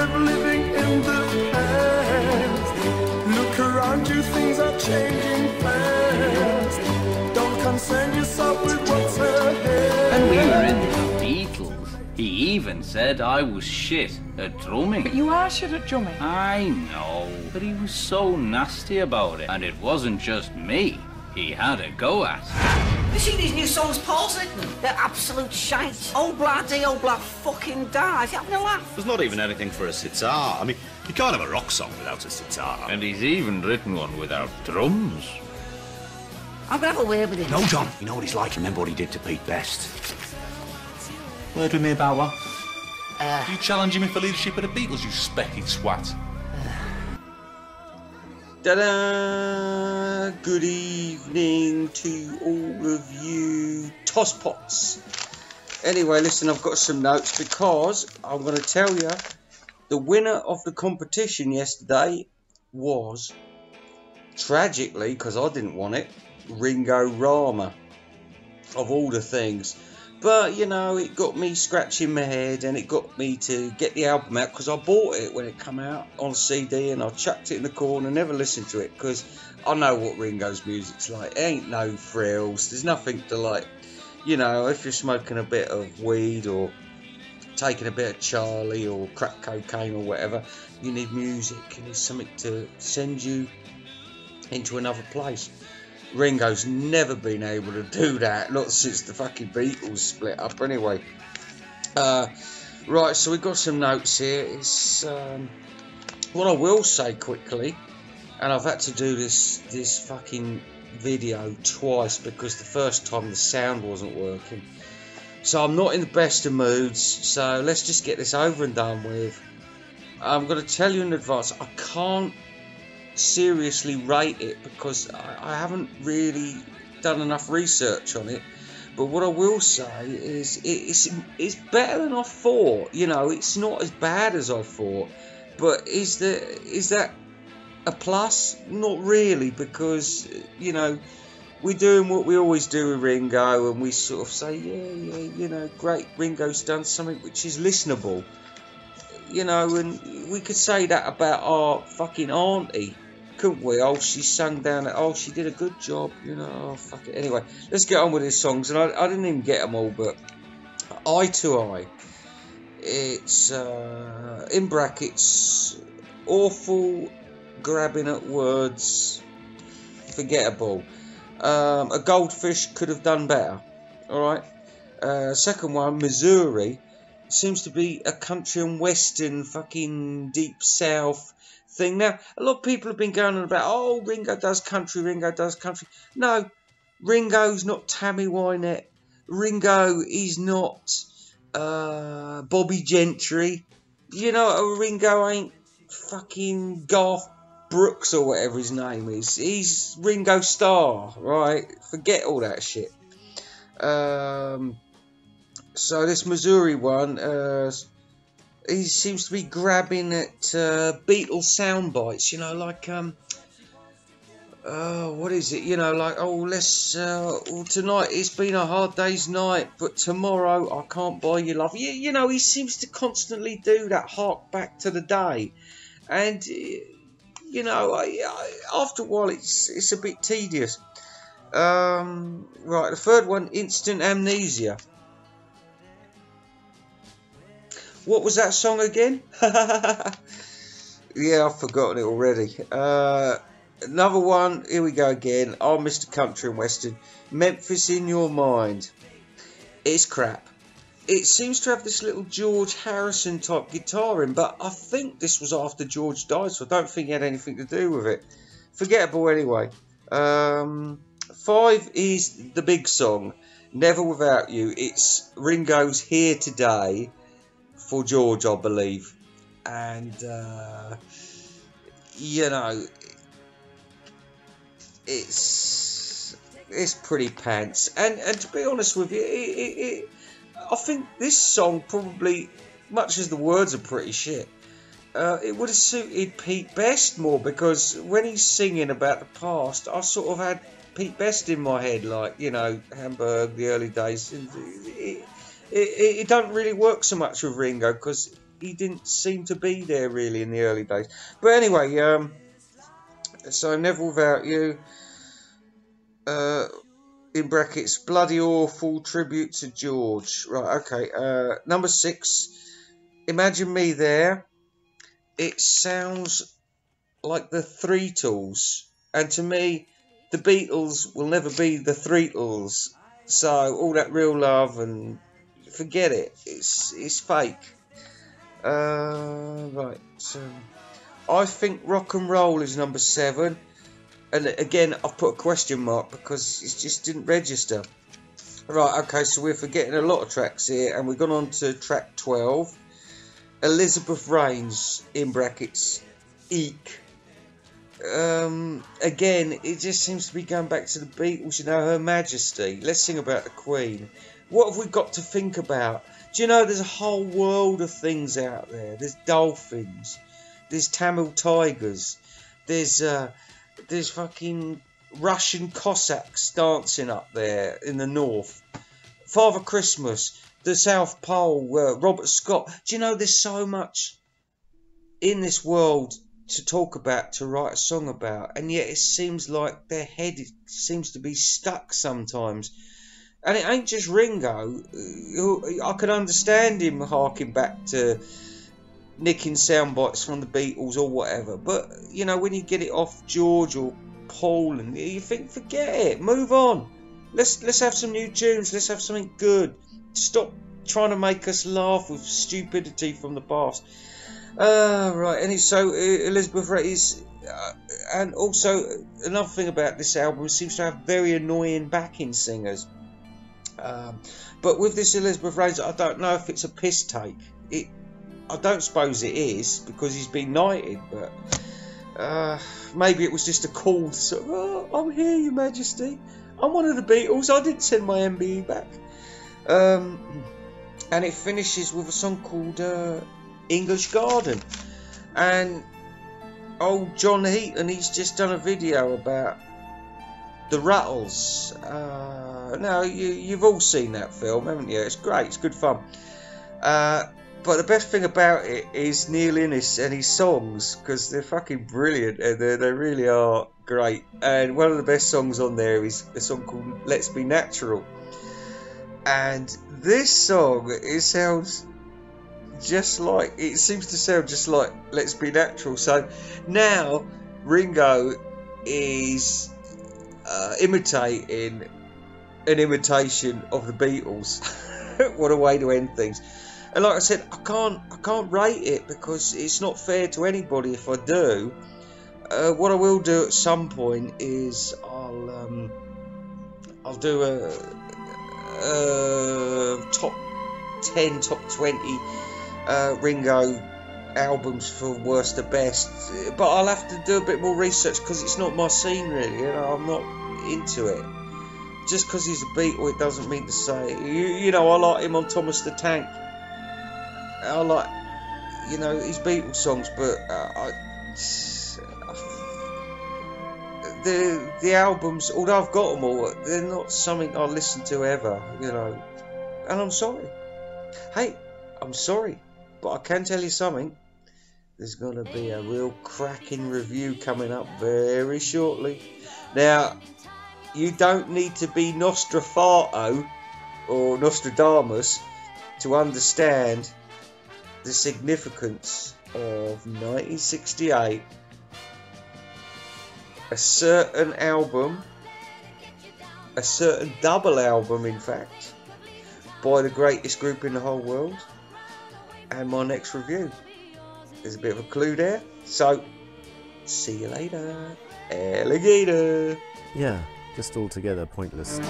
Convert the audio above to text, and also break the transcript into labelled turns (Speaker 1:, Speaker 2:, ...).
Speaker 1: of living in the past. Look around you, things are changing fast. Don't concern yourself with what's ahead.
Speaker 2: When we were in the Beatles, he even said I was shit at drumming.
Speaker 3: But you are shit at drumming.
Speaker 2: I know, but he was so nasty about it. And it wasn't just me he had a go at.
Speaker 4: You seen these new songs Paul's written? They're absolute shite. Old bloody, old black fucking dies. You having a laugh?
Speaker 5: There's not even anything for a sitar. I mean, you can't have a rock song without a sitar.
Speaker 2: And he's even written one without drums.
Speaker 4: I'm gonna have a word with him.
Speaker 5: No, John, you know what he's like. Remember what he did to Pete Best. Word with me about what?
Speaker 6: You challenging me for leadership of the Beatles, you specky swat.
Speaker 7: Ta-da! Good evening to all of you tosspots. Anyway, listen, I've got some notes because I'm going to tell you the winner of the competition yesterday was, tragically, because I didn't want it, Ringo Rama, of all the things. But, you know, it got me scratching my head and it got me to get the album out because I bought it when it came out on CD and I chucked it in the corner and never listened to it because I know what Ringo's music's like. It ain't no frills. There's nothing to like, you know, if you're smoking a bit of weed or taking a bit of Charlie or crack cocaine or whatever, you need music. You need something to send you into another place. Ringo's never been able to do that, not since the fucking Beatles split up anyway. Right, so we've got some notes here. It's what I will say quickly, and I've had to do this fucking video twice because the first time the sound wasn't working. So I'm not in the best of moods, so let's just get this over and done with. I'm going to tell you in advance, I can't seriously rate it because I haven't really done enough research on it, but what I will say is it's better than I thought. You know, it's not as bad as I thought, but is that a plus? Not really, because you know we're doing what we always do with Ringo and we sort of say yeah, you know, great, Ringo's done something which is listenable, you know, and we could say that about our fucking auntie, couldn't we? Oh, she sung down it. Oh, she did a good job, you know. Oh, fuck it. Anyway, let's get on with his songs. And I didn't even get them all, but Eye to Eye. It's, in brackets, awful, grabbing at words, forgettable. A Goldfish could have done better. Alright. Second one, Missouri. Seems to be a country and western, fucking deep south thing. Now, a lot of people have been going on about, oh, Ringo does country, Ringo does country. No, Ringo's not Tammy Wynette. Ringo is not Bobby Gentry. You know, Ringo ain't fucking Garth Brooks or whatever his name is. He's Ringo Starr, right? Forget all that shit. So this Missouri one, he seems to be grabbing at Beatles sound bites, you know, like what is it, you know, like, oh, let's well, tonight it's been a hard day's night, but tomorrow I can't buy you love. You know, he seems to constantly do that, hark back to the day, and you know, after a while it's a bit tedious. Right, the third one, Instant Amnesia. What was that song again? Yeah, I've forgotten it already. Another one, here we go again. Oh, Mr. Country and Western. Memphis in Your Mind. It's crap. It seems to have this little George Harrison type guitar in, but I think this was after George died, so I don't think it had anything to do with it. Forgettable anyway. 5 is the big song, Never Without You. It's Ringo's Here Today for George, I believe, and you know, it's pretty pants, and to be honest with you, I think this song probably, much as the words are pretty shit, it would have suited Pete Best more, because when he's singing about the past, I sort of had Pete Best in my head, like, you know, Hamburg, the early days. It don't really work so much with Ringo, because he didn't seem to be there really in the early days. But anyway, so Never Without You, in brackets, bloody awful tribute to George. Right, okay. Number 6, Imagine Me There. It sounds like the Threetles, and to me, the Beatles will never be the Threetles. So all that real love, and forget it. It's fake. Right. I think Rock and Roll is number 7. And again, I've put a question mark because it just didn't register. Right, okay, so we're forgetting a lot of tracks here. And we've gone on to track 12. Elizabeth Reigns, in brackets, Eek. Again, it just seems to be going back to the Beatles, you know, Her Majesty. Let's sing about the Queen. What have we got to think about? Do you know there's a whole world of things out there? There's dolphins. There's Tamil tigers. There's fucking Russian Cossacks dancing up there in the north. Father Christmas, the South Pole, Robert Scott. Do you know there's so much in this world to talk about, to write a song about, and yet it seems like their head seems to be stuck sometimes. And it ain't just Ringo. I could understand him harking back to nicking sound bites from the Beatles or whatever, but you know, when you get it off George or Paul, and you think, forget it, move on. Let's have some new tunes. Let's have something good. Stop trying to make us laugh with stupidity from the past. Right, and so Elizabeth Reigns, and also another thing about this album, seems to have very annoying backing singers. But with this Elizabeth Reigns, I don't know if it's a piss take. I don't suppose it is, because he's been knighted, but maybe it was just a call to sort of, oh, I'm here, Your Majesty. I'm one of the Beatles. I didn't send my MBE back. And it finishes with a song called English Garden. And old John Heaton, he's just done a video about the Rattles. Now, you've all seen that film, haven't you? It's great, it's good fun. But the best thing about it is Neil Innes and his songs, because they're fucking brilliant, and they really are great. And one of the best songs on there is a song called Let's Be Natural. And this song, it seems to sound just like Let's Be Natural. So now Ringo is imitating an imitation of the Beatles. What a way to end things. And like I said, I can't rate it because it's not fair to anybody if I do. What I will do at some point is I'll do a top 10, top 20 Ringo albums for worst to best. But I'll have to do a bit more research because it's not my scene really. You know, I'm not into it. Just because he's a Beatle, it doesn't mean to say. You know, I like him on Thomas the Tank. I like, you know, his Beatles songs, but the albums, although I've got them all, they're not something I listen to ever, you know. And I'm sorry. Hey, I'm sorry, but I can tell you something. There's going to be a real cracking review coming up very shortly. Now, you don't need to be Nostrafato or Nostradamus to understand the significance of 1968. A certain album, a certain double album in fact, by the greatest group in the whole world, and my next review. There's a bit of a clue there. So, see you later, alligator.
Speaker 3: Yeah, just altogether pointless.